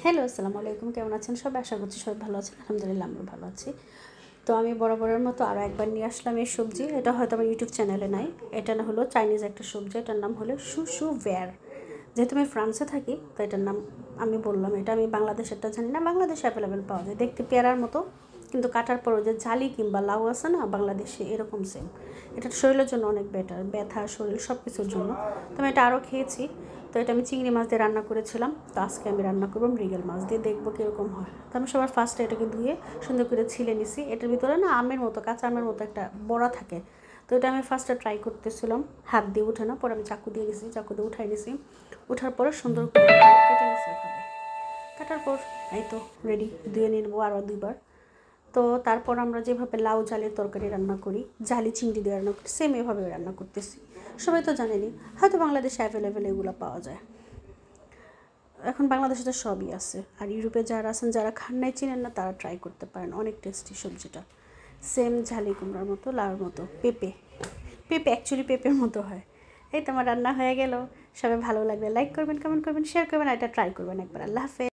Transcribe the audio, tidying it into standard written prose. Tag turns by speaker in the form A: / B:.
A: Hello, আসসালামু আলাইকুম। কেমন আছেন সবাই? আশা করছি সবাই ভালো আছেন। আলহামদুলিল্লাহ আমিও ভালো আছি। তো আমি বরাবরের মতো আরও একবার নিয়ে আসলাম এই সবজি। এটা হয়তো আমার ইউটিউব চ্যানেলে নাই। এটা না হলো চাইনিজ একটা সবজি। এটার নাম হলো শুশু ভ্যার। যেহেতু আমি ফ্রান্সে থাকি তো এটার নাম আমি বললাম। এটা আমি বাংলাদেশেরটা জানি না। বাংলাদেশে অ্যাভেলেবেল পাওয়া যায়, দেখতে পেয়ারার মতো, কিন্তু কাটার পর যে জালি কিংবা লাউ আছে না বাংলাদেশে, এরকম সেম। এটা শরীরের জন্য অনেক বেটার, ব্যথা শরীর সব কিছুর জন্য। তো আমি এটা আরও খেয়েছি। তো এটা আমি চিংড়ি মাছ দিয়ে রান্না করেছিলাম। তো আজকে আমি রান্না করবো মৃগেল মাছ দিয়ে, দেখবো কীরকম হয়। তো আমি সবার ফার্স্টে এটাকে ধুয়ে সুন্দর করে ছিলে নিছি। এটার ভিতরে না আমের মতো, কাঁচা আমের মতো একটা বড়া থাকে। তো এটা আমি ফার্স্টে ট্রাই করতেছিলাম, হাত দিয়ে উঠে না, পরে আমি চাকু দিয়ে নিছি, চাকু দিয়ে উঠাই নিছি। উঠার পরে সুন্দর করে কেটে নিছি এভাবে। কাটার পর এই তো রেডি, ধুয়ে নিব আরও দুইবার। তো তারপর আমরা যেভাবে লাউ জালের তরকারি রান্না করি, জালি চিংড়ি দিয়ে রান্না করি, সেম এভাবে রান্না করতেছি। সবাই তো জানেনি, হয়তো বাংলাদেশে অ্যাভেলেবেল এগুলো পাওয়া যায়। এখন বাংলাদেশে তো সবই আছে। আর ইউরোপে যারা আছেন, যারা খান নাই চিনেন না, তারা ট্রাই করতে পারেন। অনেক টেস্টি সবজিটা, সেম ঝালি কুমড়ার মতো, লাউর মতো, পেঁপে পেঁপে অ্যাকচুয়ালি পেঁপের মতো হয়। এই তো আমার রান্না হয়ে গেল। সবাই ভালো লাগলে লাইক করবেন, কমেন্ট করবেন, শেয়ার করবেন, আর এটা ট্রাই করবেন একবার। আল্লাহ হাফেজ।